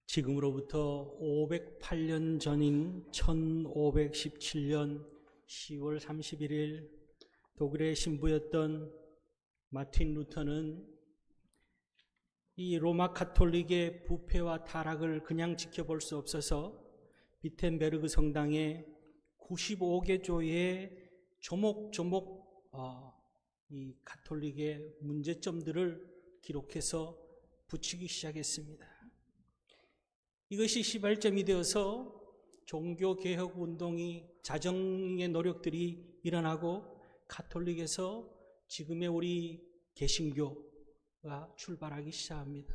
지금으로부터 508년 전인 1517년 10월 31일 독일의 신부였던 마틴 루터는 이 로마 가톨릭의 부패와 타락을 그냥 지켜볼 수 없어서 비텐베르그 성당에 95개 교회에 조목조목 이 가톨릭의 문제점들을 기록해서 붙이기 시작했습니다. 이것이 시발점이 되어서 종교개혁 운동이 자정의 노력들이 일어나고 가톨릭에서 지금의 우리 개신교가 출발하기 시작합니다.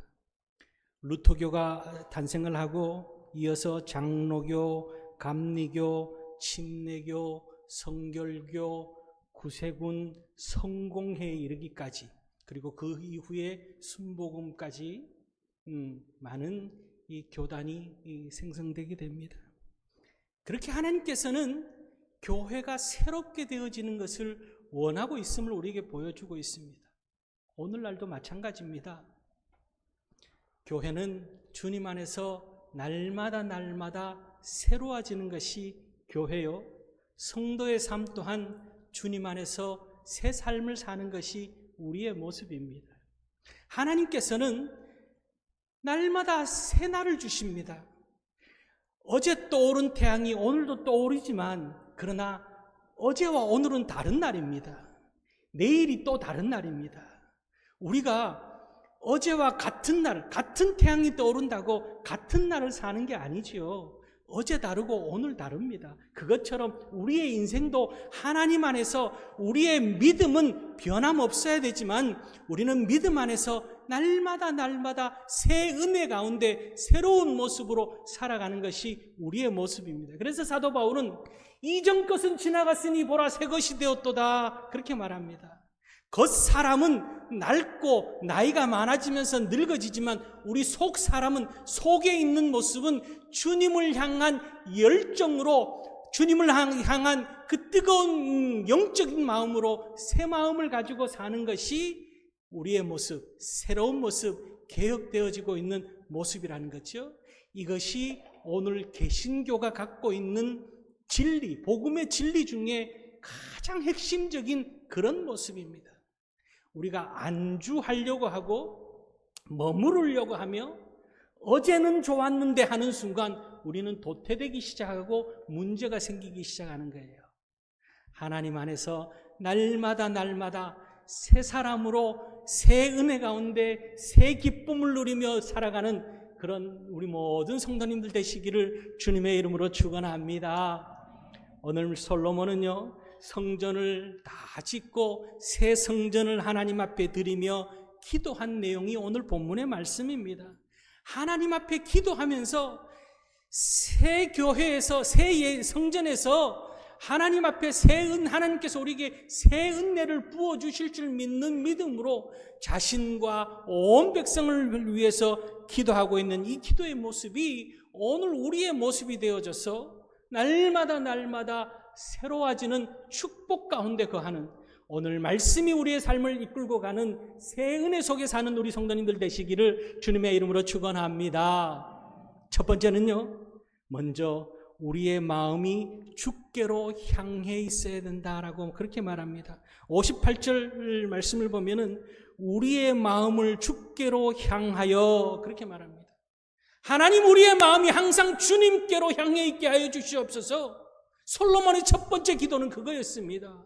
루터교가 탄생을 하고 이어서 장로교, 감리교, 침례교, 성결교, 구세군, 성공회에 이르기까지, 그리고 그 이후에 순복음까지 많은 이 교단이 생성되게 됩니다. 그렇게 하나님께서는 교회가 새롭게 되어지는 것을 원하고 있음을 우리에게 보여주고 있습니다. 오늘날도 마찬가지입니다. 교회는 주님 안에서 날마다 새로워지는 것이 교회요, 성도의 삶 또한 주님 안에서 새 삶을 사는 것이 우리의 모습입니다. 하나님께서는 날마다 새 날을 주십니다. 어제 떠오른 태양이 오늘도 떠오르지만 그러나 어제와 오늘은 다른 날입니다. 내일이 또 다른 날입니다. 우리가 어제와 같은 날, 같은 태양이 떠오른다고 같은 날을 사는 게 아니지요. 어제 다르고 오늘 다릅니다. 그것처럼 우리의 인생도 하나님 안에서 우리의 믿음은 변함없어야 되지만 우리는 믿음 안에서 날마다 새 은혜 가운데 새로운 모습으로 살아가는 것이 우리의 모습입니다. 그래서 사도 바울은 이전 것은 지나갔으니 보라 새 것이 되었도다 그렇게 말합니다. 겉사람은 낡고 나이가 많아지면서 늙어지지만 우리 속 사람은, 속에 있는 모습은 주님을 향한 열정으로, 주님을 향한 그 뜨거운 영적인 마음으로 새 마음을 가지고 사는 것이 우리의 모습, 새로운 모습, 개혁되어지고 있는 모습이라는 거죠. 이것이 오늘 개신교가 갖고 있는 진리, 복음의 진리 중에 가장 핵심적인 그런 모습입니다. 우리가 안주하려고 하고 머무르려고 하며 어제는 좋았는데 하는 순간 우리는 도태되기 시작하고 문제가 생기기 시작하는 거예요. 하나님 안에서 날마다 새 사람으로 새 은혜 가운데 새 기쁨을 누리며 살아가는 그런 우리 모든 성도님들 되시기를 주님의 이름으로 축원합니다. 오늘 솔로몬은요, 성전을 다 짓고 새 성전을 하나님 앞에 드리며 기도한 내용이 오늘 본문의 말씀입니다. 하나님 앞에 기도하면서 새 교회에서, 새 성전에서 하나님 앞에 하나님께서 우리에게 새 은혜를 부어주실 줄 믿는 믿음으로 자신과 온 백성을 위해서 기도하고 있는 이 기도의 모습이 오늘 우리의 모습이 되어져서 날마다 새로워지는 축복 가운데 거하는, 오늘 말씀이 우리의 삶을 이끌고 가는 새 은혜 속에 사는 우리 성도님들 되시기를 주님의 이름으로 축원합니다. 첫 번째는요, 먼저 우리의 마음이 주께로 향해 있어야 된다라고 그렇게 말합니다. 58절 말씀을 보면은 우리의 마음을 주께로 향하여 그렇게 말합니다. 하나님, 우리의 마음이 항상 주님께로 향해 있게 하여 주시옵소서. 솔로몬의 첫 번째 기도는 그거였습니다.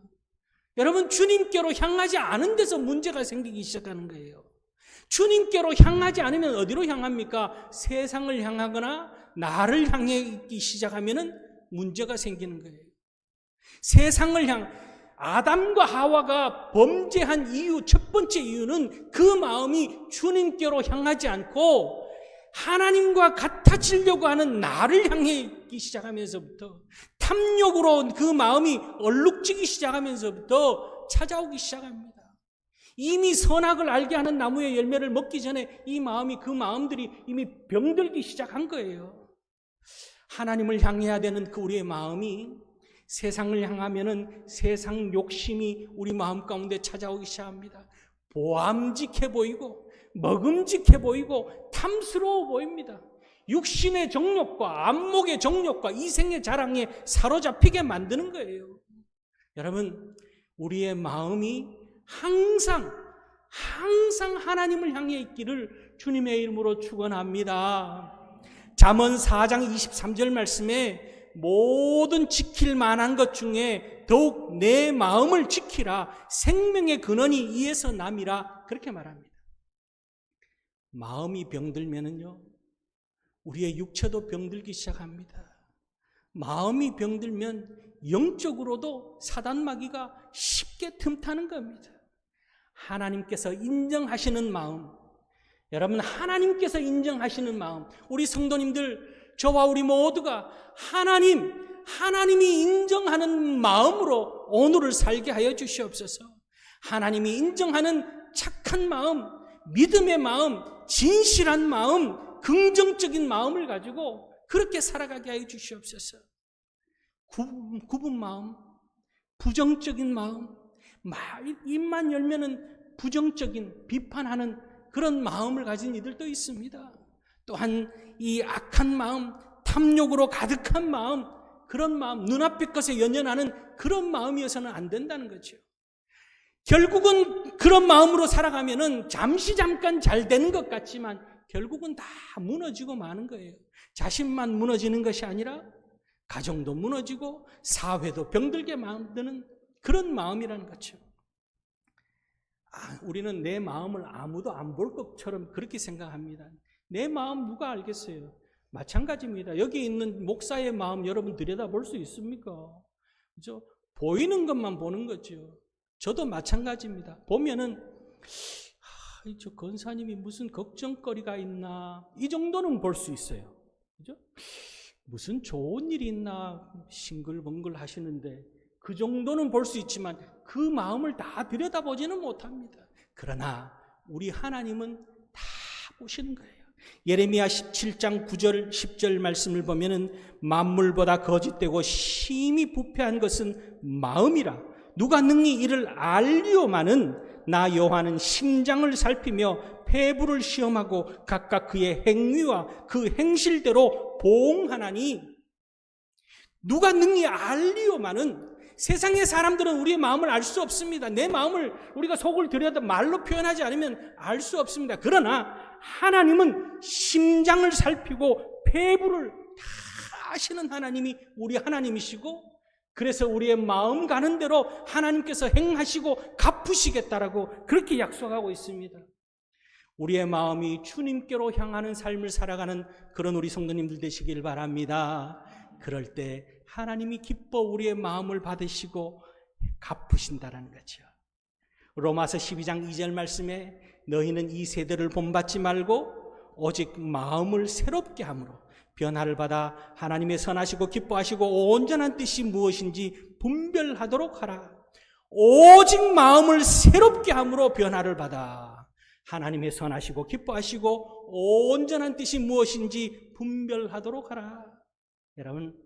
여러분, 주님께로 향하지 않은 데서 문제가 생기기 시작하는 거예요. 주님께로 향하지 않으면 어디로 향합니까? 세상을 향하거나 나를 향해 있기 시작하면 문제가 생기는 거예요. 세상을 아담과 하와가 범죄한 이유, 첫 번째 이유는 그 마음이 주님께로 향하지 않고 하나님과 같아지려고 하는 나를 향해 있기 시작하면서부터, 탐욕으로 그 마음이 얼룩지기 시작하면서부터 찾아오기 시작합니다. 이미 선악을 알게 하는 나무의 열매를 먹기 전에 이 마음이, 그 마음들이 이미 병들기 시작한 거예요. 하나님을 향해야 되는 그 우리의 마음이 세상을 향하면은 세상 욕심이 우리 마음 가운데 찾아오기 시작합니다. 보암직해 보이고 먹음직해 보이고 탐스러워 보입니다. 육신의 정욕과 안목의 정욕과 이생의 자랑에 사로잡히게 만드는 거예요. 여러분, 우리의 마음이 항상 하나님을 향해 있기를 주님의 이름으로 축원합니다. 잠언 4장 23절 말씀에 모든 지킬 만한 것 중에 더욱 내 마음을 지키라. 생명의 근원이 이에서 남이라. 그렇게 말합니다. 마음이 병들면은요, 우리의 육체도 병들기 시작합니다. 마음이 병들면 영적으로도 사단마귀가 쉽게 틈타는 겁니다. 하나님께서 인정하시는 마음, 여러분, 하나님께서 인정하시는 마음, 우리 성도님들, 저와 우리 모두가 하나님이 인정하는 마음으로 오늘을 살게 하여 주시옵소서. 하나님이 인정하는 착한 마음, 믿음의 마음, 진실한 마음, 긍정적인 마음을 가지고 그렇게 살아가게 하여 주시옵소서. 굽은 마음, 부정적인 마음, 입만 열면은 부정적인 비판하는 그런 마음을 가진 이들도 있습니다. 또한 이 악한 마음, 탐욕으로 가득한 마음, 그런 마음, 눈앞의 것에 연연하는 그런 마음이어서는 안 된다는 거죠. 결국은 그런 마음으로 살아가면은 잠깐 잘 되는 것 같지만 결국은 다 무너지고 마는 거예요. 자신만 무너지는 것이 아니라 가정도 무너지고 사회도 병들게 만드는 그런 마음이라는 거죠. 우리는 내 마음을 아무도 안 볼 것처럼 그렇게 생각합니다. 내 마음 누가 알겠어요? 마찬가지입니다. 여기 있는 목사의 마음 여러분 들여다볼 수 있습니까? 그죠? 보이는 것만 보는 거죠. 저도 마찬가지입니다. 보면은 저 권사님이 무슨 걱정거리가 있나, 이 정도는 볼 수 있어요. 그죠? 무슨 좋은 일이 있나 싱글벙글 하시는데 그 정도는 볼 수 있지만 그 마음을 다 들여다보지는 못합니다. 그러나 우리 하나님은 다 보시는 거예요. 예레미야 17장 9절 10절 말씀을 보면은 만물보다 거짓되고 심히 부패한 것은 마음이라. 누가 능히 이를 알리오마는 나 여호와는 심장을 살피며 폐부를 시험하고 각각 그의 행위와 그 행실대로 보응하나니. 누가 능히 알리오마는, 세상의 사람들은 우리의 마음을 알 수 없습니다. 내 마음을 우리가 속을 들여다 말로 표현하지 않으면 알 수 없습니다. 그러나 하나님은 심장을 살피고 폐부를 다 아시는 하나님이 우리 하나님이시고, 그래서 우리의 마음 가는 대로 하나님께서 행하시고 갚으시겠다라고 그렇게 약속하고 있습니다. 우리의 마음이 주님께로 향하는 삶을 살아가는 그런 우리 성도님들 되시길 바랍니다. 그럴 때 하나님이 기뻐 우리의 마음을 받으시고 갚으신다라는 거죠. 로마서 12장 2절 말씀에 너희는 이 세대를 본받지 말고 오직 마음을 새롭게 함으로 변화를 받아 하나님의 선하시고 기뻐하시고 온전한 뜻이 무엇인지 분별하도록 하라. 오직 마음을 새롭게 함으로 변화를 받아 하나님의 선하시고 기뻐하시고 온전한 뜻이 무엇인지 분별하도록 하라. 여러분,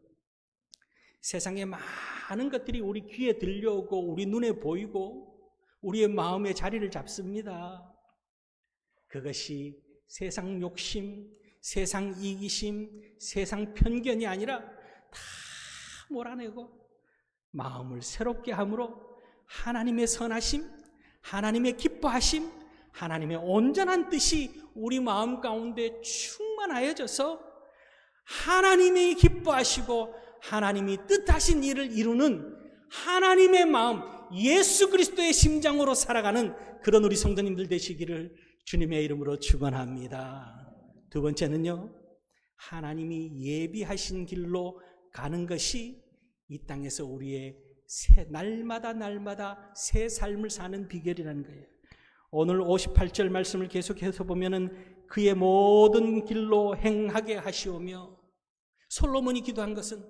세상에 많은 것들이 우리 귀에 들려오고 우리 눈에 보이고 우리의 마음에 자리를 잡습니다. 그것이 세상 욕심, 세상 이기심, 세상 편견이 아니라 다 몰아내고 마음을 새롭게 함으로 하나님의 선하심, 하나님의 기뻐하심, 하나님의 온전한 뜻이 우리 마음 가운데 충만하여져서 하나님이 기뻐하시고 하나님이 뜻하신 일을 이루는 하나님의 마음, 예수 그리스도의 심장으로 살아가는 그런 우리 성도님들 되시기를 주님의 이름으로 축원합니다. 두 번째는요, 하나님이 예비하신 길로 가는 것이 이 땅에서 우리의 날마다 새 삶을 사는 비결이라는 거예요. 오늘 58절 말씀을 계속해서 보면은 그의 모든 길로 행하게 하시오며, 솔로몬이 기도한 것은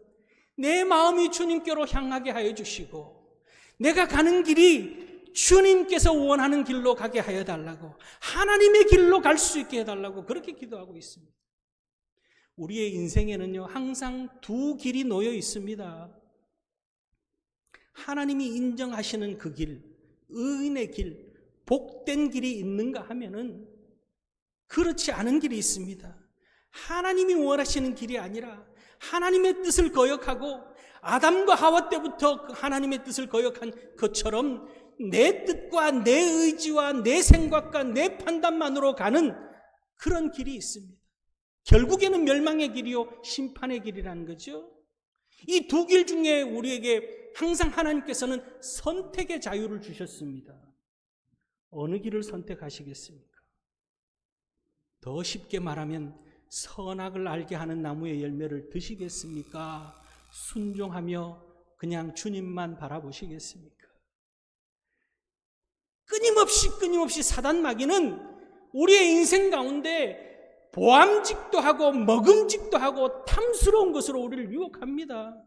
내 마음이 주님께로 향하게 하여 주시고 내가 가는 길이 주님께서 원하는 길로 가게 하여 달라고, 하나님의 길로 갈 수 있게 해달라고 그렇게 기도하고 있습니다. 우리의 인생에는요, 항상 두 길이 놓여 있습니다. 하나님이 인정하시는 그 길, 의인의 길, 복된 길이 있는가 하면은 그렇지 않은 길이 있습니다. 하나님이 원하시는 길이 아니라 하나님의 뜻을 거역하고 아담과 하와 때부터 하나님의 뜻을 거역한 것처럼 내 뜻과 내 의지와 내 생각과 내 판단만으로 가는 그런 길이 있습니다. 결국에는 멸망의 길이요 심판의 길이라는 거죠. 이 두 길 중에 우리에게 항상 하나님께서는 선택의 자유를 주셨습니다. 어느 길을 선택하시겠습니까? 더 쉽게 말하면 선악을 알게 하는 나무의 열매를 드시겠습니까? 순종하며 그냥 주님만 바라보시겠습니까? 끊임없이 사단 마귀는 우리의 인생 가운데 보암직도 하고 먹음직도 하고 탐스러운 것으로 우리를 유혹합니다.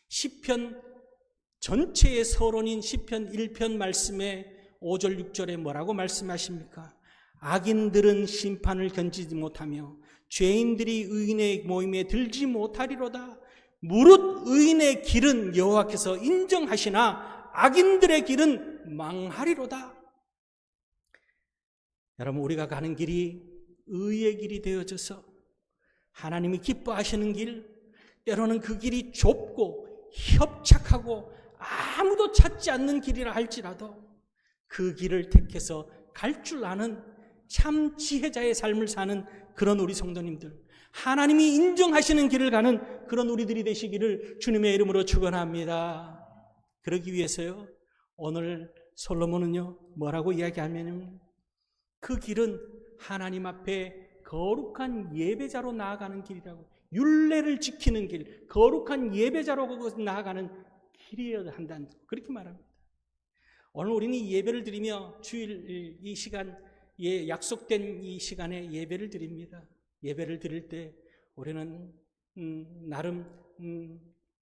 시편 전체의 서론인 시편 1편 말씀에 5절 6절에 뭐라고 말씀하십니까? 악인들은 심판을 견디지 못하며 죄인들이 의인의 모임에 들지 못하리로다. 무릇 의인의 길은 여호와께서 인정하시나 악인들의 길은 망하리로다. 여러분, 우리가 가는 길이 의의 길이 되어져서 하나님이 기뻐하시는 길, 때로는 그 길이 좁고 협착하고 아무도 찾지 않는 길이라 할지라도 그 길을 택해서 갈 줄 아는 참 지혜자의 삶을 사는 그런 우리 성도님들, 하나님이 인정하시는 길을 가는 그런 우리들이 되시기를 주님의 이름으로 축원합니다. 그러기 위해서요, 오늘 솔로몬은요 뭐라고 이야기하냐면 그 길은 하나님 앞에 거룩한 예배자로 나아가는 길이라고, 율례를 지키는 길, 거룩한 예배자로 나아가는 길이어야 한다는, 그렇게 말합니다. 오늘 우리는 이 예배를 드리며 주일 이 시간, 약속된 이 시간에 예배를 드립니다. 예배를 드릴 때 우리는 나름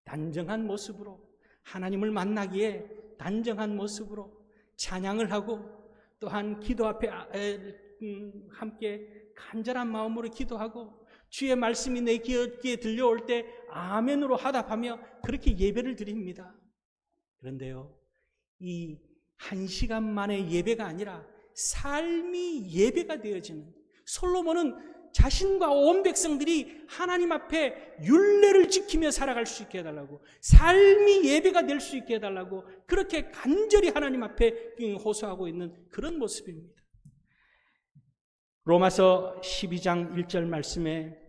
단정한 모습으로, 하나님을 만나기에 단정한 모습으로 찬양을 하고, 또한 기도 앞에 함께 간절한 마음으로 기도하고, 주의 말씀이 내 귀에 들려올 때 아멘으로 화답하며 그렇게 예배를 드립니다. 그런데요, 이 1시간 만의 예배가 아니라 삶이 예배가 되어지는, 솔로몬은 자신과 온 백성들이 하나님 앞에 율례를 지키며 살아갈 수 있게 해달라고, 삶이 예배가 될 수 있게 해달라고 그렇게 간절히 하나님 앞에 호소하고 있는 그런 모습입니다. 로마서 12장 1절 말씀에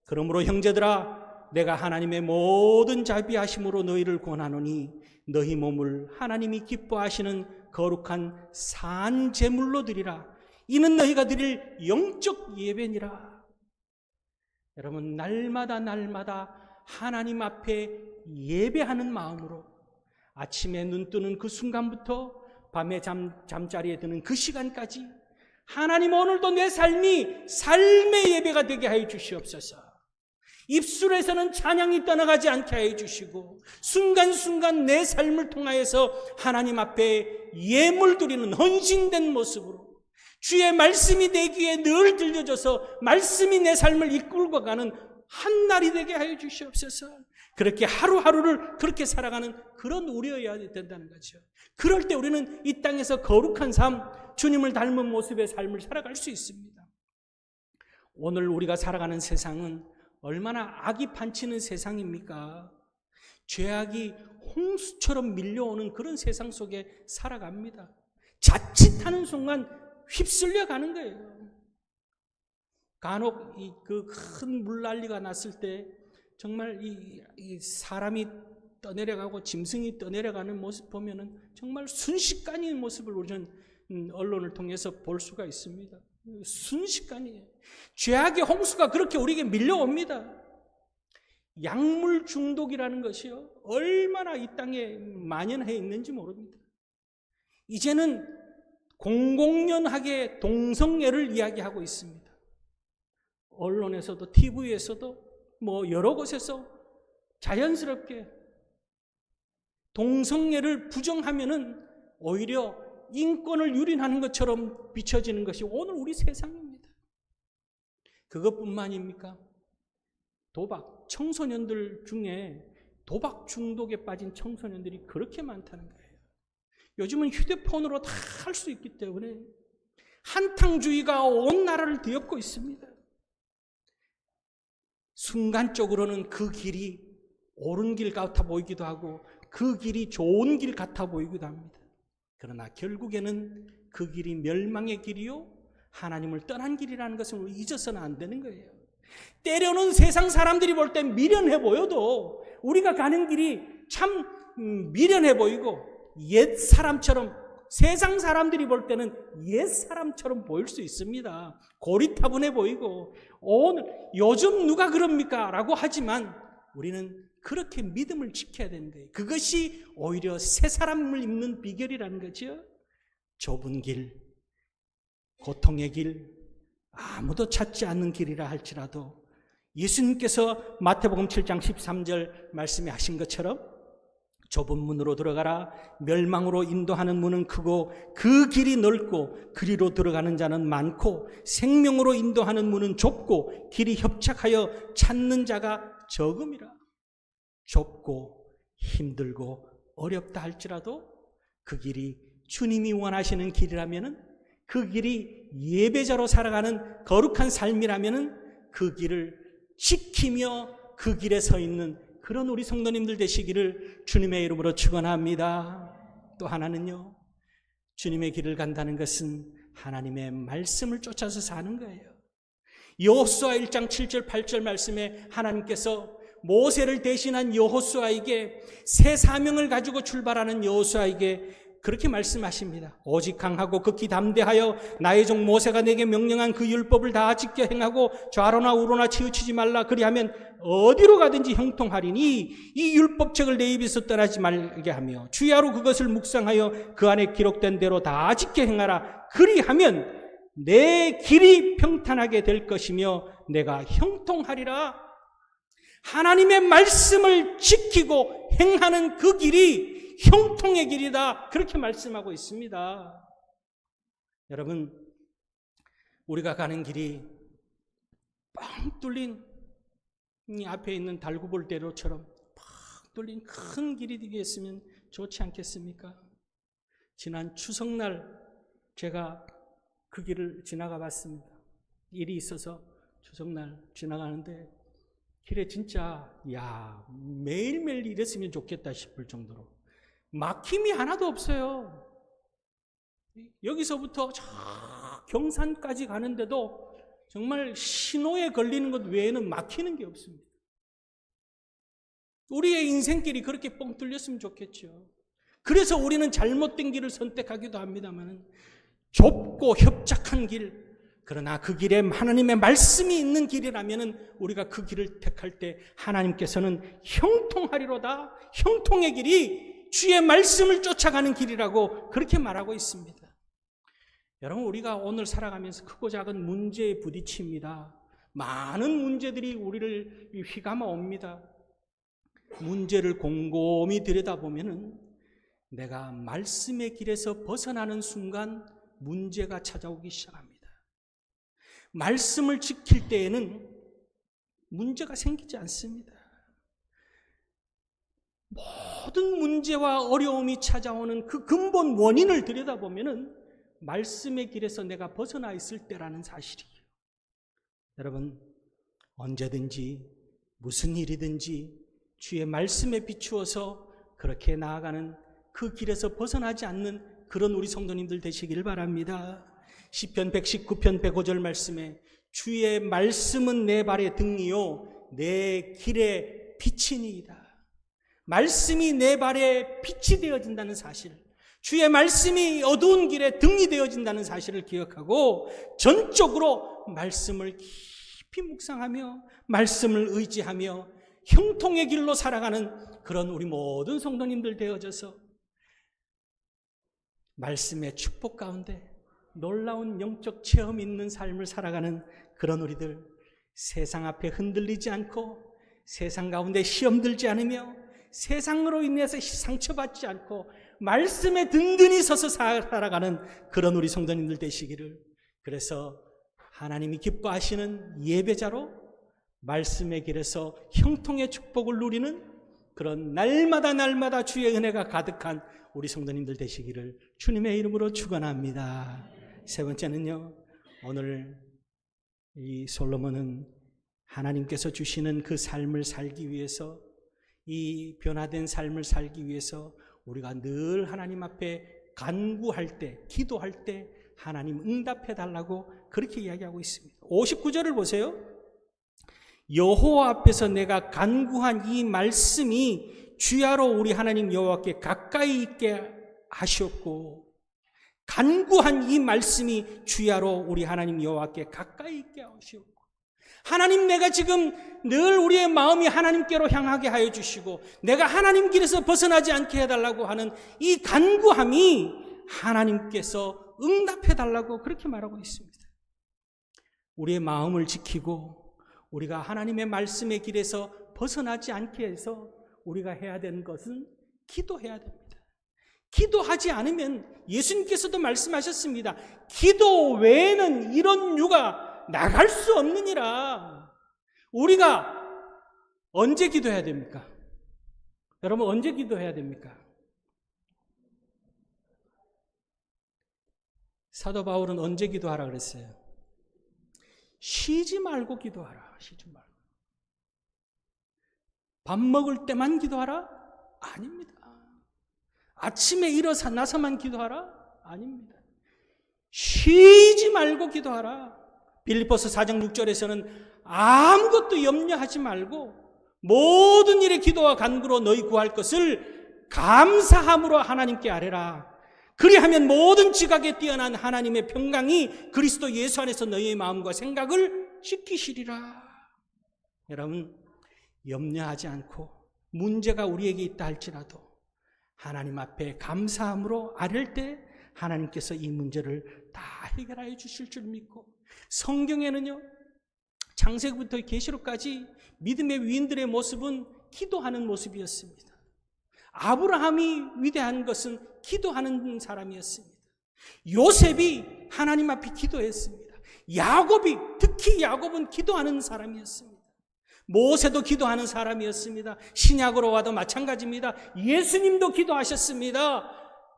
그러므로 형제들아 내가 하나님의 모든 자비하심으로 너희를 권하노니 너희 몸을 하나님이 기뻐하시는 거룩한 산 제물로 드리라. 이는 너희가 드릴 영적 예배니라. 여러분, 날마다 하나님 앞에 예배하는 마음으로 아침에 눈 뜨는 그 순간부터 밤에 잠자리에 드는 그 시간까지 하나님, 오늘도 내 삶이 삶의 예배가 되게 하여 주시옵소서. 입술에서는 찬양이 떠나가지 않게 하여 주시고 순간순간 내 삶을 통하여서 하나님 앞에 예물 드리는 헌신된 모습으로 주의 말씀이 내 귀에 늘 들려줘서 말씀이 내 삶을 이끌고 가는 한 날이 되게 하여 주시옵소서. 그렇게 하루하루를 그렇게 살아가는 그런 우리여야 된다는 거죠. 그럴 때 우리는 이 땅에서 거룩한 삶, 주님을 닮은 모습의 삶을 살아갈 수 있습니다. 오늘 우리가 살아가는 세상은 얼마나 악이 판치는 세상입니까? 죄악이 홍수처럼 밀려오는 그런 세상 속에 살아갑니다. 자칫하는 순간 휩쓸려 가는 거예요. 간혹 그 큰 물난리가 났을 때 정말 이 사람이 떠내려가고 짐승이 떠내려가는 모습 보면은 정말 순식간인 모습을 우리는 언론을 통해서 볼 수가 있습니다. 순식간이에요. 죄악의 홍수가 그렇게 우리에게 밀려옵니다. 약물 중독이라는 것이요, 얼마나 이 땅에 만연해 있는지 모릅니다. 이제는 공공연하게 동성애를 이야기하고 있습니다. 언론에서도 TV에서도 뭐 여러 곳에서 자연스럽게 동성애를 부정하면은 오히려 인권을 유린하는 것처럼 비춰지는 것이 오늘 우리 세상입니다. 그것뿐만입니까? 도박, 청소년들 중에 도박 중독에 빠진 청소년들이 그렇게 많다는 거예요. 요즘은 휴대폰으로 다 할 수 있기 때문에 한탕주의가 온 나라를 뒤엎고 있습니다. 순간적으로는 그 길이 옳은 길 같아 보이기도 하고 그 길이 좋은 길 같아 보이기도 합니다. 그러나 결국에는 그 길이 멸망의 길이요 하나님을 떠난 길이라는 것을 잊어서는 안 되는 거예요. 때로는 세상 사람들이 볼 때 미련해 보여도 우리가 가는 길이 참 미련해 보이고 옛 사람처럼, 세상 사람들이 볼 때는 옛 사람처럼 보일 수 있습니다. 고리타분해 보이고 오늘 요즘 누가 그럽니까? 라고 하지만 우리는 그렇게 믿음을 지켜야 되는 거예요. 그것이 오히려 새 사람을 입는 비결이라는 거죠. 좁은 길, 고통의 길, 아무도 찾지 않는 길이라 할지라도 예수님께서 마태복음 7장 13절 말씀에 하신 것처럼 좁은 문으로 들어가라. 멸망으로 인도하는 문은 크고 그 길이 넓고 그리로 들어가는 자는 많고 생명으로 인도하는 문은 좁고 길이 협착하여 찾는 자가 적음이라. 좁고 힘들고 어렵다 할지라도 그 길이 주님이 원하시는 길이라면은, 그 길이 예배자로 살아가는 거룩한 삶이라면은 그 길을 지키며 그 길에 서 있는 그런 우리 성도님들 되시기를 주님의 이름으로 축원합니다. 또 하나는요, 주님의 길을 간다는 것은 하나님의 말씀을 쫓아서 사는 거예요. 여호수아 1장 7절 8절 말씀에 하나님께서 모세를 대신한 여호수아에게 새 사명을 가지고 출발하는 여호수아에게 그렇게 말씀하십니다. 오직 강하고 극히 담대하여 나의 종 모세가 내게 명령한 그 율법을 다 지켜 행하고 좌로나 우로나 치우치지 말라. 그리하면 어디로 가든지 형통하리니 이 율법책을 내 입에서 떠나지 말게 하며 주야로 그것을 묵상하여 그 안에 기록된 대로 다 지켜 행하라. 그리하면 내 길이 평탄하게 될 것이며 내가 형통하리라. 하나님의 말씀을 지키고 행하는 그 길이 형통의 길이다. 그렇게 말씀하고 있습니다. 여러분, 우리가 가는 길이 뻥 뚫린 이 앞에 있는 달구벌대로처럼 뻥 뚫린 큰 길이 되겠으면 좋지 않겠습니까? 지난 추석날 제가 그 길을 지나가 봤습니다. 일이 있어서 추석날 지나가는데 길에 진짜 매일매일 이랬으면 좋겠다 싶을 정도로 막힘이 하나도 없어요. 여기서부터 저 경산까지 가는데도 정말 신호에 걸리는 것 외에는 막히는 게 없습니다. 우리의 인생길이 그렇게 뻥 뚫렸으면 좋겠죠. 그래서 우리는 잘못된 길을 선택하기도 합니다만, 좁고 협착한 길, 그러나 그 길에 하나님의 말씀이 있는 길이라면 우리가 그 길을 택할 때 하나님께서는 형통하리로다. 형통의 길이 주의 말씀을 쫓아가는 길이라고 그렇게 말하고 있습니다. 여러분, 우리가 오늘 살아가면서 크고 작은 문제에 부딪힙니다. 많은 문제들이 우리를 휘감아 옵니다. 문제를 곰곰이 들여다보면은 내가 말씀의 길에서 벗어나는 순간 문제가 찾아오기 시작합니다. 말씀을 지킬 때에는 문제가 생기지 않습니다. 모든 문제와 어려움이 찾아오는 그 근본 원인을 들여다보면은 말씀의 길에서 내가 벗어나 있을 때라는 사실이에요. 여러분, 언제든지 무슨 일이든지 주의 말씀에 비추어서 그렇게 나아가는 그 길에서 벗어나지 않는 그런 우리 성도님들 되시길 바랍니다. 시편 119편 105절 말씀에 주의 말씀은 내 발의 등이요 내 길의 빛이니이다. 말씀이 내 발에 빛이 되어진다는 사실, 주의 말씀이 어두운 길에 등이 되어진다는 사실을 기억하고 전적으로 말씀을 깊이 묵상하며 말씀을 의지하며 형통의 길로 살아가는 그런 우리 모든 성도님들 되어져서 말씀의 축복 가운데 놀라운 영적 체험 있는 삶을 살아가는 그런 우리들, 세상 앞에 흔들리지 않고 세상 가운데 시험 들지 않으며 세상으로 인해서 상처받지 않고 말씀에 든든히 서서 살아가는 그런 우리 성도님들 되시기를, 그래서 하나님이 기뻐하시는 예배자로 말씀의 길에서 형통의 축복을 누리는 그런 날마다 주의 은혜가 가득한 우리 성도님들 되시기를 주님의 이름으로 축원합니다. 세 번째는요, 오늘 이 솔로몬은 하나님께서 주시는 그 삶을 살기 위해서, 이 변화된 삶을 살기 위해서 우리가 늘 하나님 앞에 간구할 때, 기도할 때 하나님 응답해 달라고 그렇게 이야기하고 있습니다. 59절을 보세요. 여호와 앞에서 내가 간구한 이 말씀이 주야로 우리 하나님 여호와께 가까이 있게 하시옵고, 간구한 이 말씀이 주야로 우리 하나님 여호와께 가까이 있게 하시옵고, 하나님, 내가 지금 늘 우리의 마음이 하나님께로 향하게 하여 주시고 내가 하나님 길에서 벗어나지 않게 해달라고 하는 이 간구함이 하나님께서 응답해 달라고 그렇게 말하고 있습니다. 우리의 마음을 지키고 우리가 하나님의 말씀의 길에서 벗어나지 않게 해서 우리가 해야 되는 것은 기도해야 됩니다. 기도하지 않으면 예수님께서도 말씀하셨습니다. 기도 외에는 이런 유가 나갈 수 없느니라. 우리가 언제 기도해야 됩니까? 여러분, 언제 기도해야 됩니까? 사도 바울은 언제 기도하라 그랬어요? 쉬지 말고 기도하라. 쉬지 말고. 밥 먹을 때만 기도하라? 아닙니다. 아침에 일어나서만 기도하라? 아닙니다. 쉬지 말고 기도하라. 빌립보서 4장 6절에서는 아무것도 염려하지 말고 모든 일에 기도와 간구로 너희 구할 것을 감사함으로 하나님께 아뢰라. 그리하면 모든 지각에 뛰어난 하나님의 평강이 그리스도 예수 안에서 너희의 마음과 생각을 지키시리라. 여러분, 염려하지 않고 문제가 우리에게 있다 할지라도 하나님 앞에 감사함으로 아뢰을 때 하나님께서 이 문제를 다 해결하여 주실 줄 믿고, 성경에는요, 창세기부터 계시록까지 믿음의 위인들의 모습은 기도하는 모습이었습니다. 아브라함이 위대한 것은 기도하는 사람이었습니다. 요셉이 하나님 앞에 기도했습니다. 야곱이, 특히 야곱은 기도하는 사람이었습니다. 모세도 기도하는 사람이었습니다. 신약으로 와도 마찬가지입니다. 예수님도 기도하셨습니다.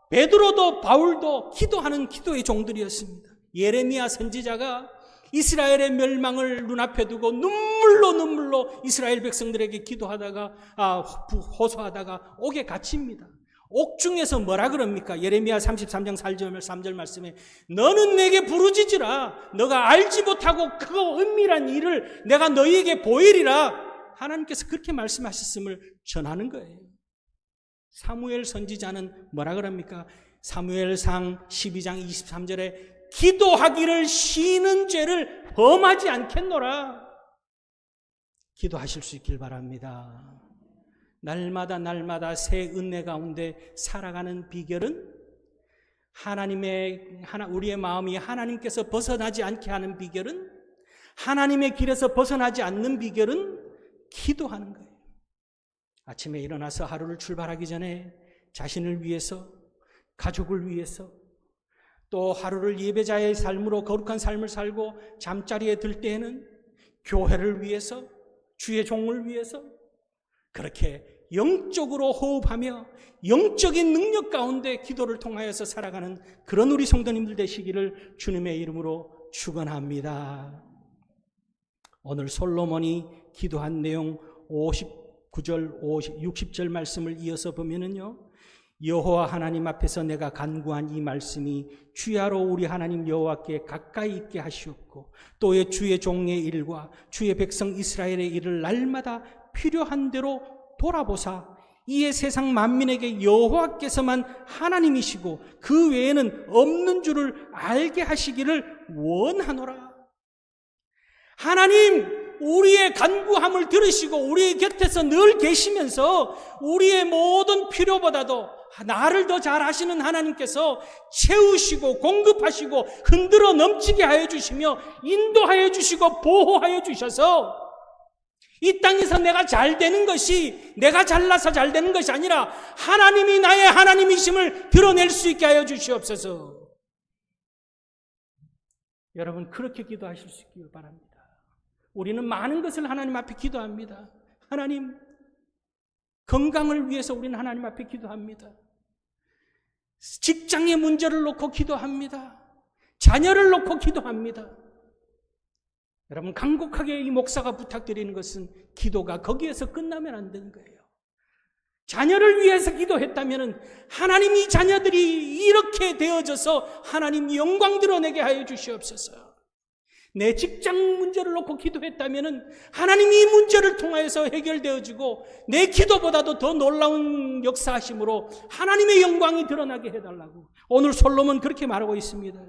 베드로도 바울도 기도하는 기도의 종들이었습니다. 예레미야 선지자가 이스라엘의 멸망을 눈앞에 두고 눈물로 이스라엘 백성들에게 기도하다가 호소하다가 옥에 갇힙니다. 옥중에서 뭐라 그럽니까? 예레미야 33장 3절 말씀에 너는 내게 부르짖으라. 너가 알지 못하고 그 은밀한 일을 내가 너희에게 보이리라. 하나님께서 그렇게 말씀하셨음을 전하는 거예요. 사무엘 선지자는 뭐라 그럽니까? 사무엘상 12장 23절에 기도하기를 쉬는 죄를 범하지 않겠노라. 기도하실 수 있길 바랍니다. 날마다 새 은혜 가운데 살아가는 비결은 우리의 마음이 하나님께서 벗어나지 않게 하는 비결은, 하나님의 길에서 벗어나지 않는 비결은 기도하는 거예요. 아침에 일어나서 하루를 출발하기 전에 자신을 위해서, 가족을 위해서, 또 하루를 예배자의 삶으로 거룩한 삶을 살고 잠자리에 들 때에는 교회를 위해서, 주의 종을 위해서 그렇게 영적으로 호흡하며 영적인 능력 가운데 기도를 통하여서 살아가는 그런 우리 성도님들 되시기를 주님의 이름으로 축원합니다. 오늘 솔로몬이 기도한 내용 59절, 60절 말씀을 이어서 보면은요, 여호와 하나님 앞에서 내가 간구한 이 말씀이 주야로 우리 하나님 여호와께 가까이 있게 하시옵고, 또 주의 종의 일과 주의 백성 이스라엘의 일을 날마다 필요한 대로 돌아보사 이에 세상 만민에게 여호와께서만 하나님이시고 그 외에는 없는 줄을 알게 하시기를 원하노라. 하나님, 우리의 간구함을 들으시고 우리 곁에서 늘 계시면서 우리의 모든 필요보다도 나를 더 잘 아시는 하나님께서 채우시고 공급하시고 흔들어 넘치게 하여 주시며 인도하여 주시고 보호하여 주셔서 이 땅에서 내가 잘 되는 것이 내가 잘나서 잘 되는 것이 아니라 하나님이 나의 하나님이심을 드러낼 수 있게 하여 주시옵소서. 여러분, 그렇게 기도하실 수 있기를 바랍니다. 우리는 많은 것을 하나님 앞에 기도합니다. 하나님, 건강을 위해서 우리는 하나님 앞에 기도합니다. 직장의 문제를 놓고 기도합니다. 자녀를 놓고 기도합니다. 여러분, 간곡하게 이 목사가 부탁드리는 것은 기도가 거기에서 끝나면 안 되는 거예요. 자녀를 위해서 기도했다면 하나님 이 자녀들이 이렇게 되어져서 하나님 영광 드러내게 하여 주시옵소서. 내 직장 문제를 놓고 기도했다면 하나님 이 문제를 통하여서 해결되어지고 내 기도보다도 더 놀라운 역사하심으로 하나님의 영광이 드러나게 해달라고 오늘 솔로몬 그렇게 말하고 있습니다.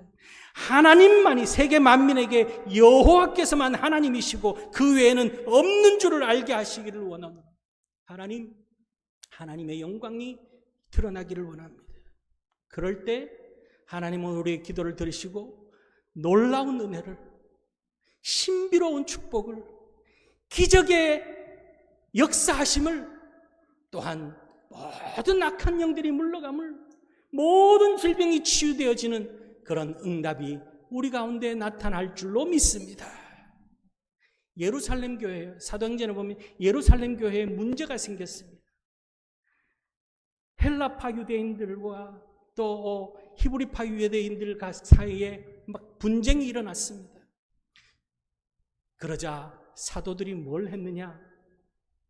하나님만이 세계 만민에게 여호와께서만 하나님이시고 그 외에는 없는 줄을 알게 하시기를 원합니다. 하나님의 영광이 드러나기를 원합니다. 그럴 때 하나님은 우리의 기도를 들으시고 놀라운 은혜를, 신비로운 축복을, 기적의 역사하심을, 또한 모든 악한 영들이 물러감을, 모든 질병이 치유되어지는 그런 응답이 우리 가운데 나타날 줄로 믿습니다. 예루살렘 교회, 사도행전에 보면 예루살렘 교회에 문제가 생겼습니다. 헬라파 유대인들과 또 히브리파 유대인들 사이에 막 분쟁이 일어났습니다. 그러자 사도들이 뭘 했느냐?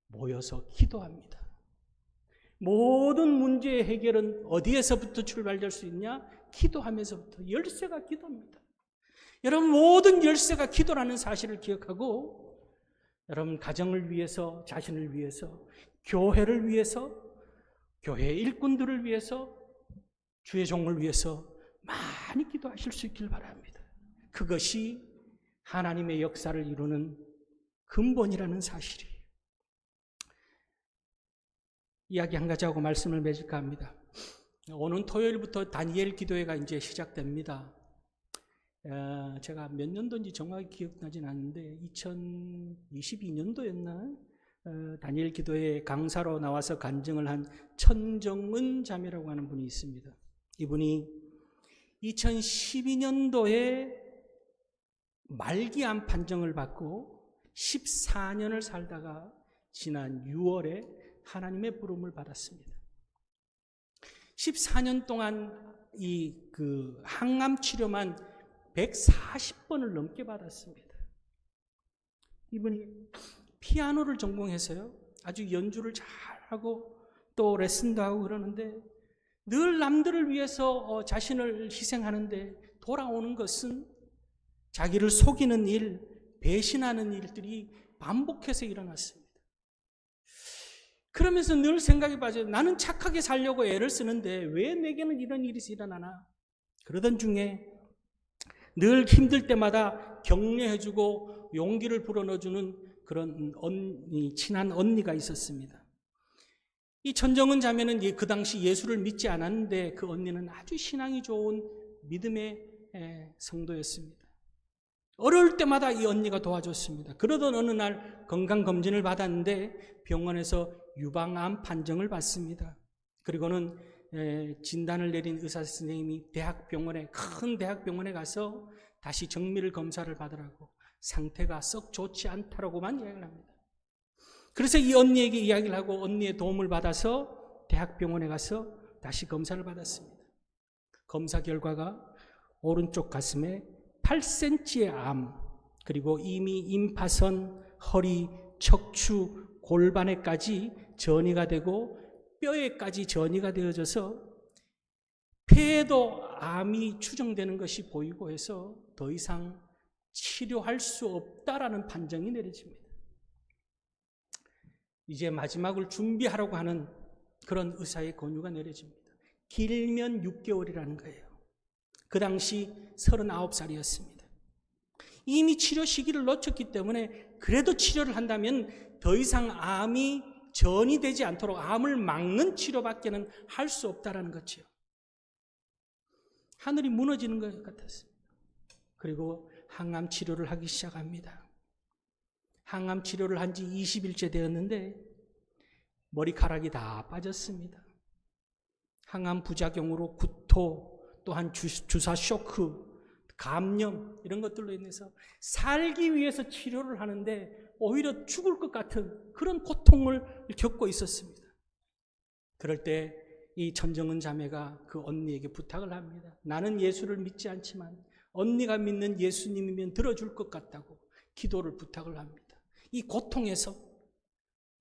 모여서 기도합니다. 모든 문제의 해결은 어디에서부터 출발될 수 있냐? 기도하면서부터. 열쇠가 기도입니다. 여러분, 모든 열쇠가 기도라는 사실을 기억하고 여러분 가정을 위해서, 자신을 위해서, 교회를 위해서, 교회의 일꾼들을 위해서, 주의 종을 위해서 많이 기도하실 수 있길 바랍니다. 그것이 하나님의 역사를 이루는 근본이라는 사실이에요. 이야기 한 가지 하고 말씀을 맺을까 합니다. 오는 토요일부터 다니엘 기도회가 이제 시작됩니다. 제가 몇 년도인지 정확히 기억나진 않는데 2022년도였나? 다니엘 기도회 강사로 나와서 간증을 한 천정은 자매라고 하는 분이 있습니다. 이분이 2012년도에 말기암 판정을 받고 14년을 살다가 지난 6월에 하나님의 부름을 받았습니다. 14년 동안 항암 치료만 140번을 넘게 받았습니다. 이분이 피아노를 전공해서요, 아주 연주를 잘하고 또 레슨도 하고 그러는데 늘 남들을 위해서 자신을 희생하는데 돌아오는 것은 자기를 속이는 일, 배신하는 일들이 반복해서 일어났습니다. 그러면서 늘 생각이 빠져요. 나는 착하게 살려고 애를 쓰는데 왜 내게는 이런 일이 일어나나? 그러던 중에 늘 힘들 때마다 격려해주고 용기를 불어넣어주는 그런 친한 언니가 있었습니다. 이 천정은 자매는 그 당시 예수를 믿지 않았는데 그 언니는 아주 신앙이 좋은 믿음의 성도였습니다. 어려울 때마다 이 언니가 도와줬습니다. 그러던 어느 날 건강검진을 받았는데 병원에서 유방암 판정을 받습니다. 그리고는 진단을 내린 의사 선생님이 큰 대학병원에 가서 다시 정밀 검사를 받으라고, 상태가 썩 좋지 않다라고만 이야기를 합니다. 그래서 이 언니에게 이야기를 하고 언니의 도움을 받아서 대학병원에 가서 다시 검사를 받았습니다. 검사 결과가 오른쪽 가슴에 8cm의 암, 그리고 이미 임파선, 허리, 척추, 골반에까지 전이가 되고 뼈에까지 전이가 되어져서 폐에도 암이 추정되는 것이 보이고 해서 더 이상 치료할 수 없다라는 판정이 내려집니다. 이제 마지막을 준비하라고 하는 그런 의사의 권유가 내려집니다. 길면 6개월이라는 거예요. 그 당시 39살이었습니다. 이미 치료 시기를 놓쳤기 때문에 그래도 치료를 한다면 더 이상 암이 전이 되지 않도록 암을 막는 치료밖에는 할 수 없다라는 거죠. 하늘이 무너지는 것 같았습니다. 그리고 항암 치료를 하기 시작합니다. 항암 치료를 한 지 20일째 되었는데 머리카락이 다 빠졌습니다. 항암 부작용으로 구토, 또한 주사 쇼크, 감염 이런 것들로 인해서 살기 위해서 치료를 하는데 오히려 죽을 것 같은 그런 고통을 겪고 있었습니다. 그럴 때 이 천정은 자매가 그 언니에게 부탁을 합니다. 나는 예수를 믿지 않지만 언니가 믿는 예수님이면 들어줄 것 같다고, 기도를 부탁을 합니다. 이 고통에서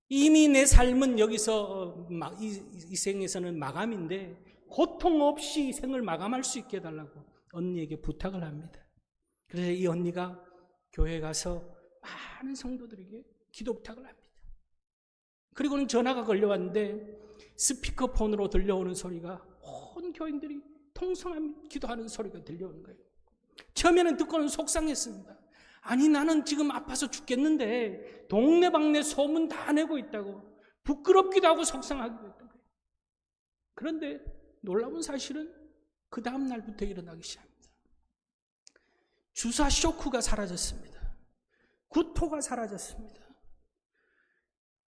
이미 내 삶은 여기서 이 생에서는 마감인데 고통 없이 생을 마감할 수 있게 해달라고 언니에게 부탁을 합니다. 그래서 이 언니가 교회에 가서 많은 성도들에게 기도 부탁을 합니다. 그리고는 전화가 걸려왔는데 스피커폰으로 들려오는 소리가 온 교인들이 통성하며 기도하는 소리가 들려오는 거예요. 처음에는 듣고는 속상했습니다. 아니, 나는 지금 아파서 죽겠는데 동네방네 소문 다 내고 있다고, 부끄럽기도 하고 속상하기도 했던 거예요. 그런데 놀라운 사실은 그 다음 날부터 일어나기 시작합니다. 주사 쇼크가 사라졌습니다. 구토가 사라졌습니다.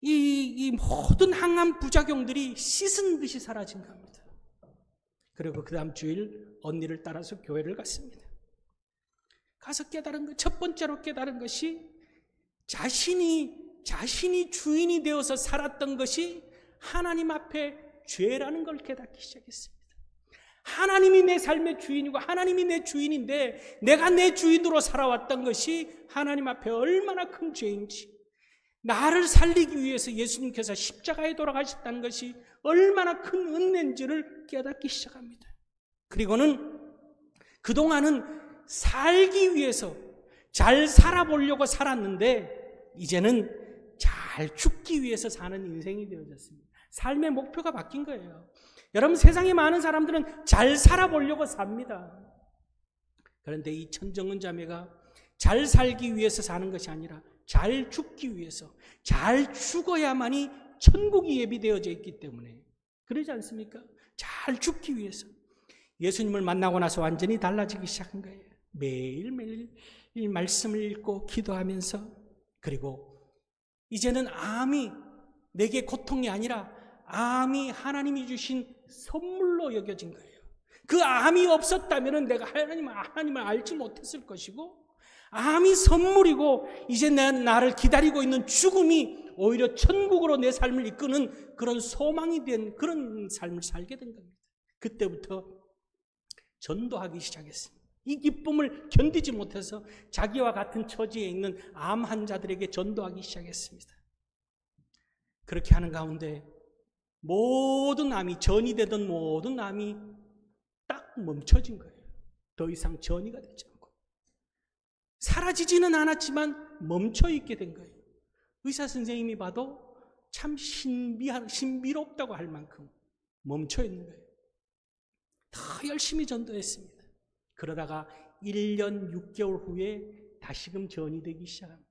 이 모든 항암 부작용들이 씻은 듯이 사라진 겁니다. 그리고 그 다음 주일 언니를 따라서 교회를 갔습니다. 가서 깨달은 것, 첫 번째로 깨달은 것이 자신이 주인이 되어서 살았던 것이 하나님 앞에 죄라는 걸 깨닫기 시작했습니다. 하나님이 내 삶의 주인이고 하나님이 내 주인인데 내가 내 주인으로 살아왔던 것이 하나님 앞에 얼마나 큰 죄인지, 나를 살리기 위해서 예수님께서 십자가에 돌아가셨다는 것이 얼마나 큰 은혜인지를 깨닫기 시작합니다. 그리고는 그동안은 살기 위해서 잘 살아보려고 살았는데 이제는 잘 죽기 위해서 사는 인생이 되어졌습니다. 삶의 목표가 바뀐 거예요. 여러분, 세상에 많은 사람들은 잘 살아보려고 삽니다. 그런데 이 천정은 자매가 잘 살기 위해서 사는 것이 아니라 잘 죽기 위해서, 잘 죽어야만이 천국이 예비되어져 있기 때문에, 그러지 않습니까? 잘 죽기 위해서. 예수님을 만나고 나서 완전히 달라지기 시작한 거예요. 매일매일 이 말씀을 읽고 기도하면서, 그리고 이제는 암이 내게 고통이 아니라 암이 하나님이 주신 선물로 여겨진 거예요. 그 암이 없었다면 내가 하나님을 알지 못했을 것이고, 암이 선물이고 이제 나를 기다리고 있는 죽음이 오히려 천국으로 내 삶을 이끄는 그런 소망이 된 그런 삶을 살게 된 겁니다. 그때부터 전도하기 시작했습니다. 이 기쁨을 견디지 못해서 자기와 같은 처지에 있는 암 환자들에게 전도하기 시작했습니다. 그렇게 하는 가운데 모든 암이, 전이 되던 모든 암이 딱 멈춰진 거예요. 더 이상 전이가 되지 않고 사라지지는 않았지만 멈춰있게 된 거예요. 의사 선생님이 봐도 참 신비롭다고 할 만큼 멈춰있는 거예요. 더 열심히 전도했습니다. 그러다가 1년 6개월 후에 다시금 전이 되기 시작합니다.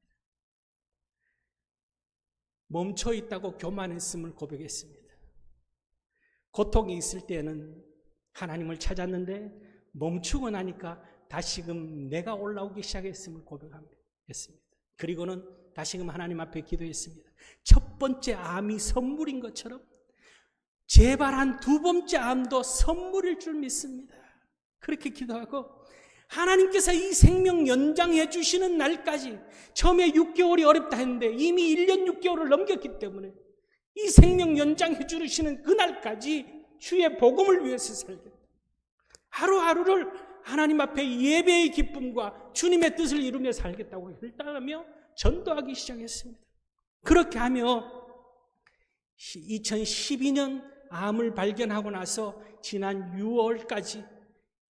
멈춰있다고 교만했음을 고백했습니다. 고통이 있을 때는 하나님을 찾았는데 멈추고 나니까 다시금 내가 올라오기 시작했음을 고백했습니다. 그리고는 다시금 하나님 앞에 기도했습니다. 첫 번째 암이 선물인 것처럼 재발한 두 번째 암도 선물일 줄 믿습니다. 그렇게 기도하고 하나님께서 이 생명 연장해 주시는 날까지, 처음에 6개월이 어렵다 했는데 이미 1년 6개월을 넘겼기 때문에 이 생명 연장해 주시는 그날까지 주의 복음을 위해서 살겠다. 하루하루를 하나님 앞에 예배의 기쁨과 주님의 뜻을 이루며 살겠다고 결단하며 전도하기 시작했습니다. 그렇게 하며 2012년 암을 발견하고 나서 지난 6월까지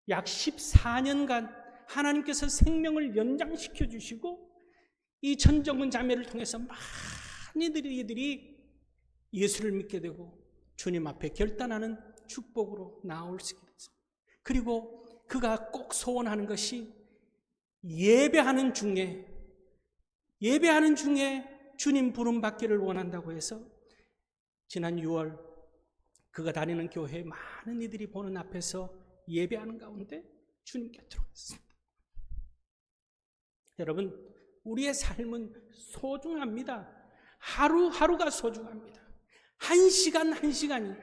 약 14년간 하나님께서 생명을 연장시켜 주시고 이 천정은 자매를 통해서 많은 이들이 예수를 믿게 되고 주님 앞에 결단하는 축복으로 나올 수 있게 됐습니다. 그리고 그가 꼭 소원하는 것이 예배하는 중에 주님 부름 받기를 원한다고 해서 지난 6월 그가 다니는 교회에 많은 이들이 보는 앞에서 예배하는 가운데 주님 곁으로 갔습니다. 여러분, 우리의 삶은 소중합니다. 하루하루가 소중합니다. 한 시간 한 시간이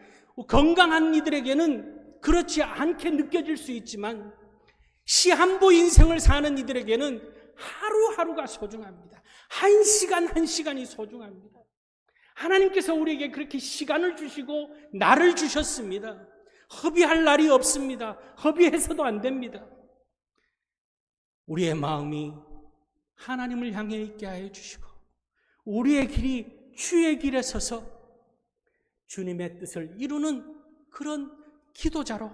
건강한 이들에게는 그렇지 않게 느껴질 수 있지만 시한부 인생을 사는 이들에게는 하루하루가 소중합니다. 한 시간 한 시간이 소중합니다. 하나님께서 우리에게 그렇게 시간을 주시고 날을 주셨습니다. 허비할 날이 없습니다. 허비해서도 안 됩니다. 우리의 마음이 하나님을 향해 있게 하여 주시고 우리의 길이 주의 길에 서서 주님의 뜻을 이루는 그런 기도자로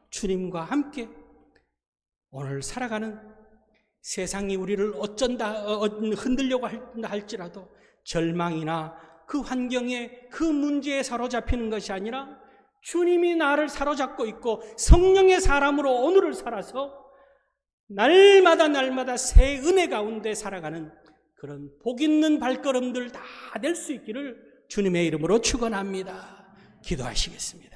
주님과 함께 오늘 살아가는, 세상이 우리를 흔들려고 할지라도 절망이나 그 환경에 그 문제에 사로잡히는 것이 아니라 주님이 나를 사로잡고 있고 성령의 사람으로 오늘을 살아서 날마다 새 은혜 가운데 살아가는 그런 복 있는 발걸음들 다 될 수 있기를 주님의 이름으로 축원합니다. 기도하시겠습니다.